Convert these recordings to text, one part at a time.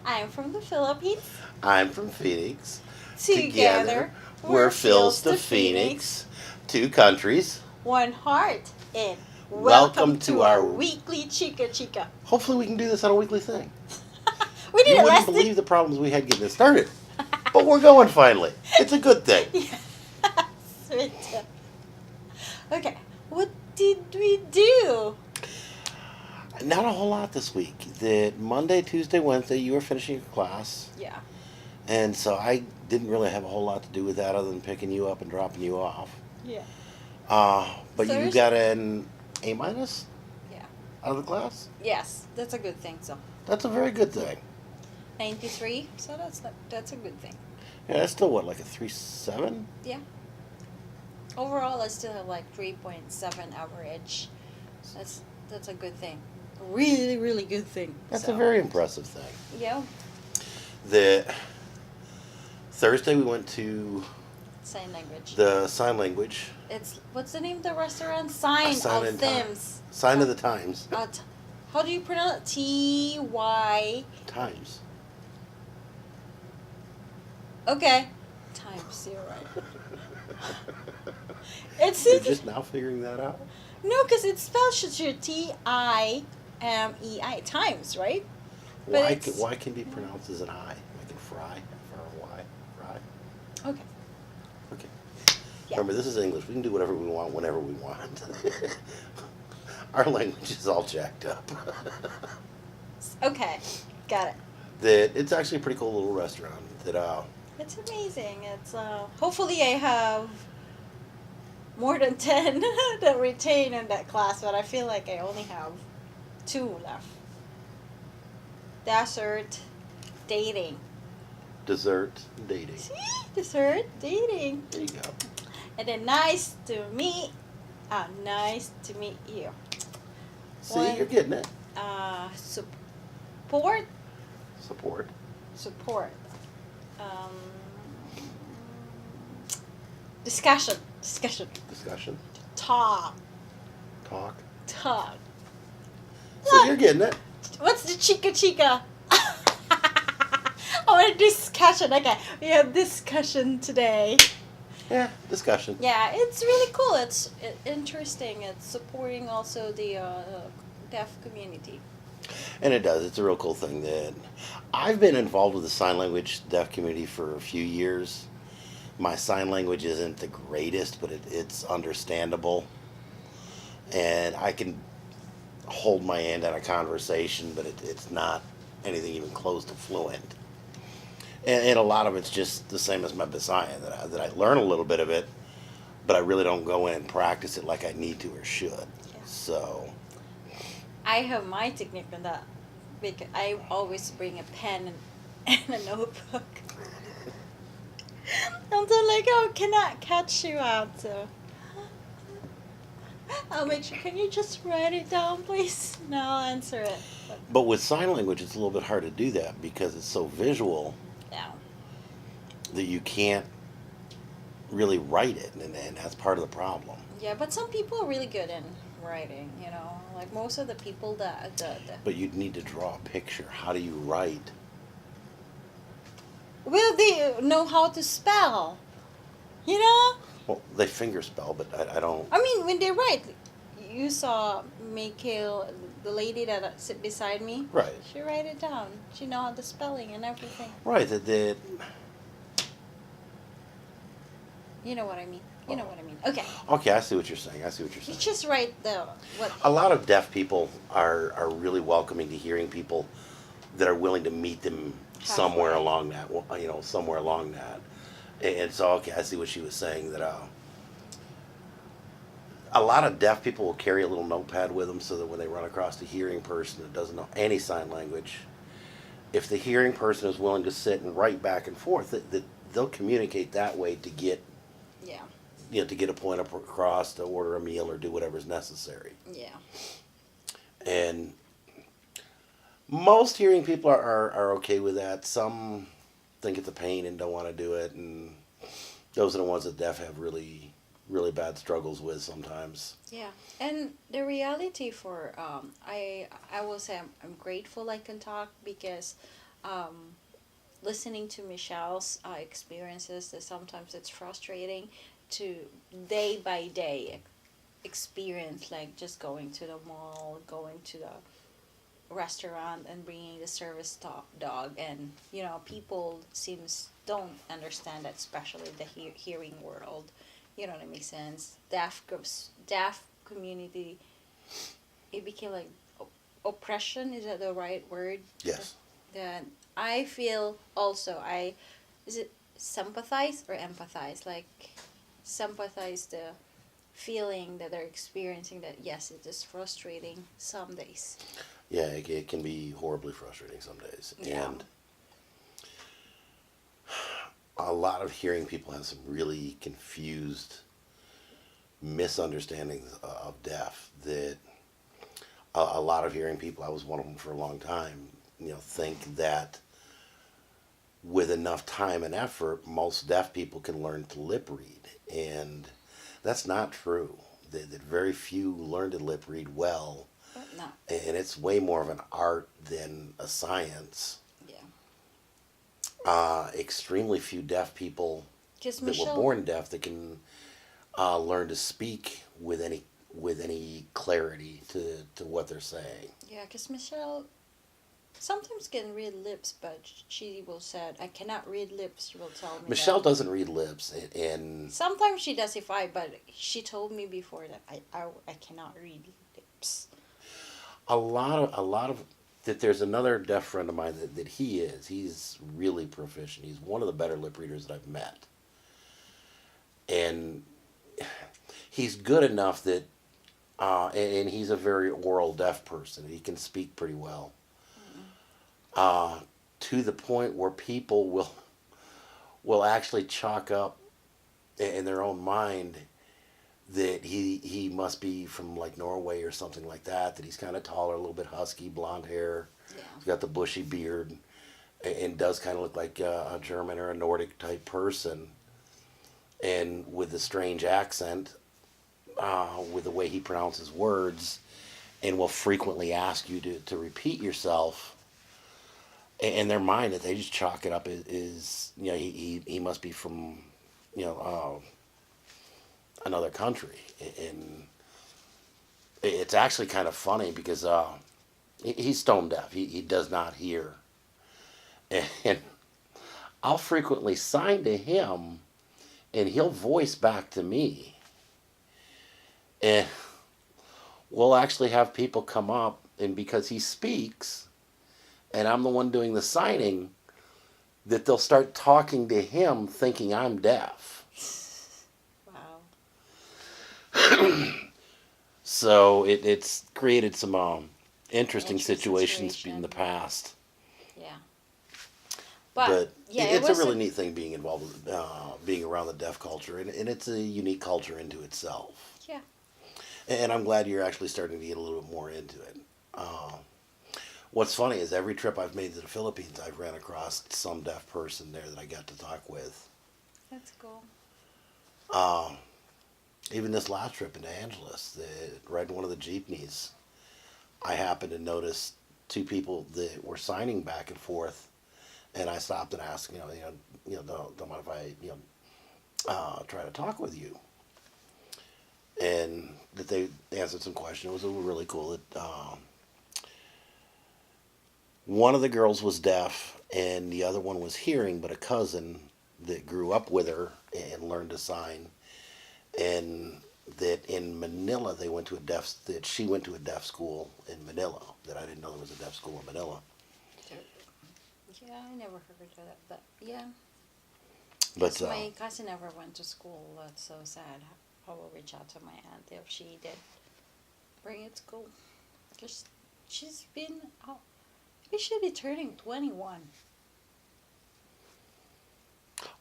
I'm from the Philippines. I'm from Phoenix. Together, We're we're Phil's Phil's the the Phoenix. Phoenix. Two countries. One heart. And Welcome welcome to to our our. weekly chika-chikka. Hopefully, we can do this on a weekly thing. We You did it wouldn't last believe the problems we had getting this started. But we're going finally. It's a good thing. Yes, we did. Okay, what did we do? Not a whole lot this week. The Monday, Tuesday, Wednesday, you were finishing your class. Yeah. And so I didn't really have a whole lot to do with that other than picking you up and dropping you off. Yeah. But you Thursday. got an A minus Yeah. out of the class? Yes, that's a good thing. So That's a very good thing. 93. So that's a good thing. Yeah, that's still what, like a 3.7? Yeah. Overall, I still have like 3.7 average. That's a good thing. A really, really good thing. That's So, a very impressive thing. yeah. The Thursday we went to Sign language. the sign language. It's what's the name of the restaurant? Sign Sign of and Time. Thems. Sign of the Times. How do you pronounce it? T-Y. Times. Okay. Times. You're right. It's You're just now figuring that out? no, because it's spelled Timei. Times, right? But Why can be pronounced as an I? Like in fry? F-R-Y? Fry? Okay. Okay. Yeah. Remember, this is English. We can do whatever we want whenever we want. Our language is all jacked up. Okay. Got it. It's actually a pretty cool little restaurant. It's amazing. It's hopefully I have more than 10 that retain in that class, but I feel like I only have 2 left. Dessert, dating. Dessert dating. See? Dessert, dating. There you go. And then nice to meet. Nice to meet you. See, you're getting it. Support. Support. Um, discussion. Talk. Talk. So you're getting it. What's the chika-chikka? I want a discussion. Okay, we have discussion today. Yeah, discussion. Yeah, it's really cool. It's interesting. It's supporting also the deaf community. And it does. It's a real cool thing that I've been involved with the sign language deaf community for a few years. My sign language isn't the greatest, but it's understandable. And I can hold my end at a conversation, but it's not anything even close to fluent. And a lot of it's just the same as my Bisaya, that I learn a little bit of it, but I really don't go in and practice it like I need to or should. Yeah. So, I have my technique on that because I always bring a pen and a notebook. I'm so like, oh, cannot catch you out, so I'll make sure. Can you just write it down, please? No, I'll answer it. but with sign language, it's a little bit hard to do that because it's so visual Yeah. that you can't really write it, and that's part of the problem. Yeah, but some people are really good in writing, you know. Like most of the people that But you'd need to draw a picture. How do you write? well, they know how to spell. You know? Well, they finger spell, but I don't. I mean, when they write, you saw Mikhail, the lady that sit beside me. Right. She write it down. She know how the spelling and everything. Right, that You know what I mean. You know what I mean. Okay. okay, I see what you're saying. You just write the what. A lot of deaf people are really welcoming to hearing people that are willing to meet them somewhere Halfway. along that, somewhere along that. And so, okay, I see what she was saying, that a lot of deaf people will carry a little notepad with them so that when they run across a hearing person that doesn't know any sign language, if the hearing person is willing to sit and write back and forth, that they'll communicate that way to get, Yeah. to get a point across, to order a meal or do whatever's necessary. Yeah. And most hearing people are okay with that. Some think it's a pain and don't want to do it, and those are the ones that deaf have really, really bad struggles with sometimes. Yeah, and the reality for I will say I'm grateful I can talk because um, listening to Michelle's experiences, that sometimes it's frustrating to day by day experience, like just going to the mall, going to the restaurant and bringing the service dog, and people seems don't understand that, especially the hearing world. That makes sense. Deaf groups, deaf community, it became like oppression, is that the right word? Yes. That I feel also, I is it sympathize or empathize, like sympathize the feeling that they're experiencing, that yes, it is frustrating some days. Yeah, it can be horribly frustrating some days. Yeah. And a lot of hearing people have some really confused misunderstandings of deaf that a lot of hearing people, I was one of them for a long time, think that with enough time and effort, most deaf people can learn to lip read. And that's not true. That very few learn to lip read well. No. And it's way more of an art than a science. Yeah. Extremely few deaf people Because that were born deaf that can learn to speak with any clarity to what they're saying. Yeah, because Michelle sometimes can read lips, but she will said, I cannot read lips. She will tell me Michelle that. doesn't read lips, and Sometimes she does if but she told me before that I cannot read lips. a lot of that. There's another deaf friend of mine that he's really proficient. He's one of the better lip readers that I've met, and he's good enough that and he's a very oral deaf person. He can speak pretty well. To the point where people will actually chalk up in their own mind that he must be from like Norway or something like that. That he's kind of taller, a little bit husky, blonde hair. Yeah. He's got the bushy beard, and does kind of look like a German or a Nordic type person. And with the strange accent, with the way he pronounces words, and will frequently ask you to repeat yourself. In their mind, that they just chalk it up is he must be from another country. And it's actually kind of funny because he's stone deaf. He does not hear, and I'll frequently sign to him, and he'll voice back to me, and we'll actually have people come up, and because he speaks and I'm the one doing the signing, that they'll start talking to him thinking I'm deaf. Wow. So it's created some interesting situations situation. in the past. Yeah. But yeah, it's a really neat thing being involved with being around the deaf culture, and it's a unique culture into itself. Yeah. And I'm glad you're actually starting to get a little bit more into it. What's funny is every trip I've made to the Philippines, I've ran across some deaf person there that I got to talk with. That's cool. Even this last trip into Angeles, riding one of the jeepneys, I happened to notice two people that were signing back and forth, and I stopped and asked, don't mind if I, try to talk with you, and that they answered some questions. It was really cool. That one of the girls was deaf, and the other one was hearing, but a cousin that grew up with her and learned to sign, and that in Manila she went to a deaf school in Manila. That I didn't know there was a deaf school in Manila. Yeah, I never heard of that, but yeah. But My cousin never went to school. That's so sad. I will reach out to my aunt if she did bring it to school. Because she's been, we should be turning 21.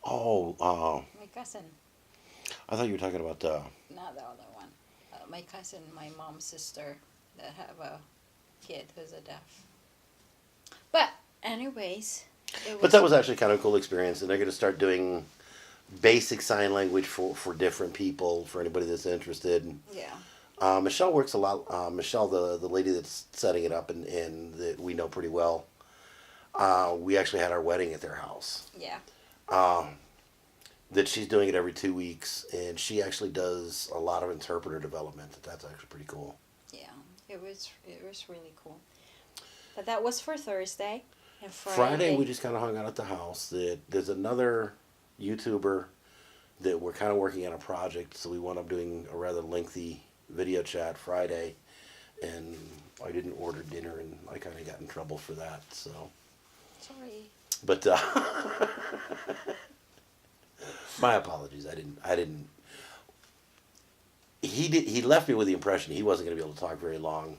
oh, My cousin, I thought you were talking about not the other one. My cousin, my mom's sister, that have a kid who's a deaf. But anyways, But that was actually kind of a cool experience, and they're going to start doing basic sign language for different people, for anybody that's interested. Yeah. Michelle works a lot. Michelle, the lady that's setting it up and that we know pretty well, We actually had our wedding at their house. Yeah. Um, that she's doing it every 2 weeks, and she actually does a lot of interpreter development. That's actually pretty cool. Yeah. It was really cool. But that was for Thursday and Friday, Friday. we just kind of hung out at the house. There's another YouTuber that we're kind of working on a project, so we wound up doing a rather lengthy video chat Friday, and I didn't order dinner, and I kind of got in trouble for that. So, Sorry. but my apologies. I didn't. He left me with the impression he wasn't going to be able to talk very long,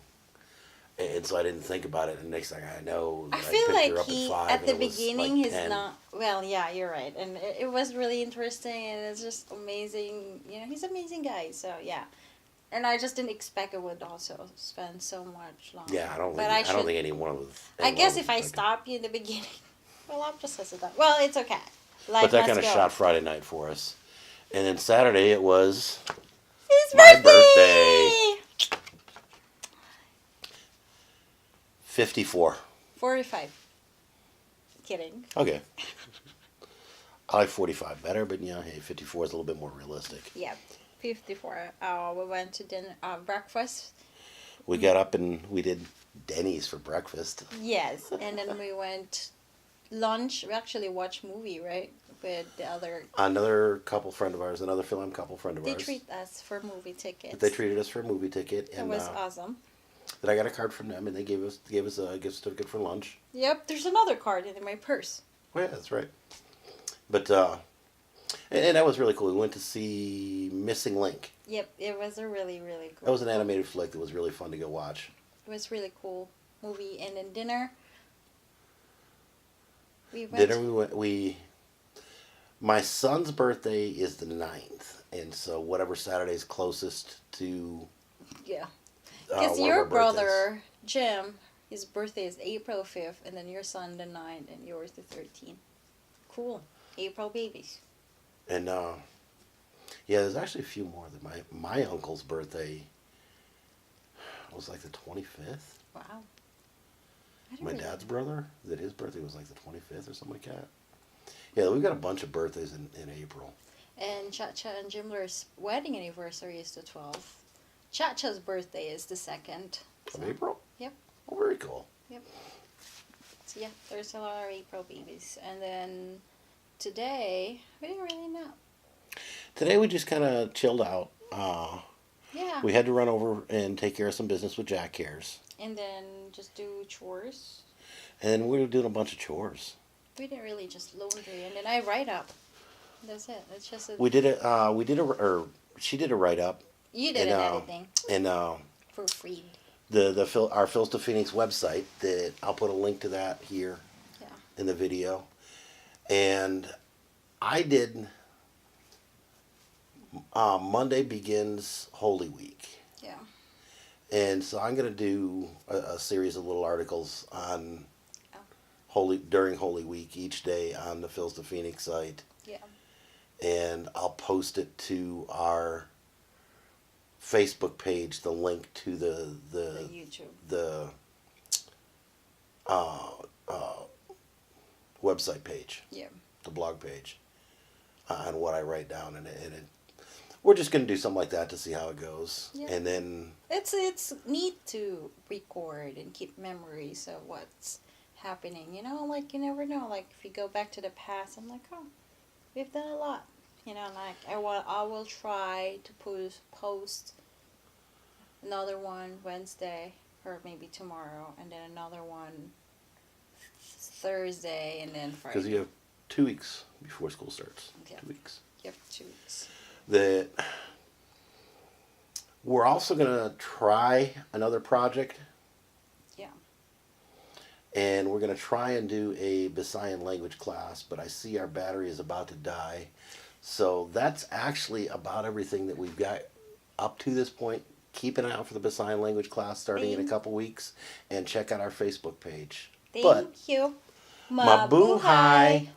and so I didn't think about it. And next thing I know, I I feel picked like her up he, at 5, at and the it was beginning, like he's 10. not. Well, yeah, you're right. And it was really interesting, and it's just amazing. You know, he's an amazing guy, so yeah. And I just didn't expect it would also spend so much longer. Yeah, I don't But think I don't think anyone was. I guess if I like stop you in the beginning, well, I'm just hesitant. Well, it's okay. Life But that must kind of go. shot Friday night for us, and then Saturday it was His my birthday! 54. 45. Kidding. Okay. I like 45 better, but hey, 54 is a little bit more realistic. Yeah, 54. We went to dinner, breakfast. We got up and we did Denny's for breakfast. Yes, and then we went lunch. We actually watched movie, right? With the other. Another couple friend of ours, another fil-am couple friend of They ours. treat us for movie tickets. They treated us for a movie ticket, That and was awesome. then I got a card from them, and they gave us a gift certificate for lunch. Yep, there's another card in my purse. Oh yeah, that's right. But and that was really cool. We went to see Missing Link. Yep, it was a really, really cool. That was an animated flick that was really fun to go watch. It was really cool movie, and then dinner. My son's birthday is the 9th, and so whatever Saturday's closest to Yeah. one Because of your our birthdays. brother, Jim, his birthday is April 5th, and then your son the 9th, and yours the 13th. Cool. April babies. And yeah, there's actually a few more. My uncle's birthday was like the 25th. Wow. I didn't My really- dad's brother, that his birthday was like the 25th or something like that. Yeah, we've got a bunch of birthdays in April. And Cha-Cha and Jimler's wedding anniversary is the 12th. Cha-Cha's birthday is the 2nd. Of April? Yep. Oh, very cool. Yep. So yeah, there's a lot of April babies. And then today, we didn't really know. Today we just kind of chilled out. Yeah. We had to run over and take care of some business with Jack Cares. And then just do chores. And then we were doing a bunch of chores. We didn't really just laundry, and then I write up. That's it. It's just She did a write up. You did everything And for free. our Phil's to Phoenix website, that I'll put a link to that here Yeah. in the video. And I did Monday begins Holy Week. Yeah. And so I'm going to do a series of little articles on Oh. during Holy Week each day on the Phil's to Phoenix site. Yeah. And I'll post it to our Facebook page, the link to the YouTube. the website page, Yeah. the blog page, on what I write down, and we're just gonna do something like that to see how it goes, Yeah. and then It's neat to record and keep memories of what's happening. You know, like you never know. Like if you go back to the past, I'm like, oh, we've done a lot. You know, like I will try to post another one Wednesday or maybe tomorrow, and then another one Thursday, and then Friday. because you have 2 weeks before school starts. Yeah. 2 weeks. Yep, 2 weeks. That we're also gonna try another project. Yeah. And we're going to try and do a Visayan language class, but I see our battery is about to die. So that's actually about everything that we've got up to this point. Keep an eye out for the Visayan language class starting in a couple weeks, and check out our Facebook page. Thank you. Mabuhay!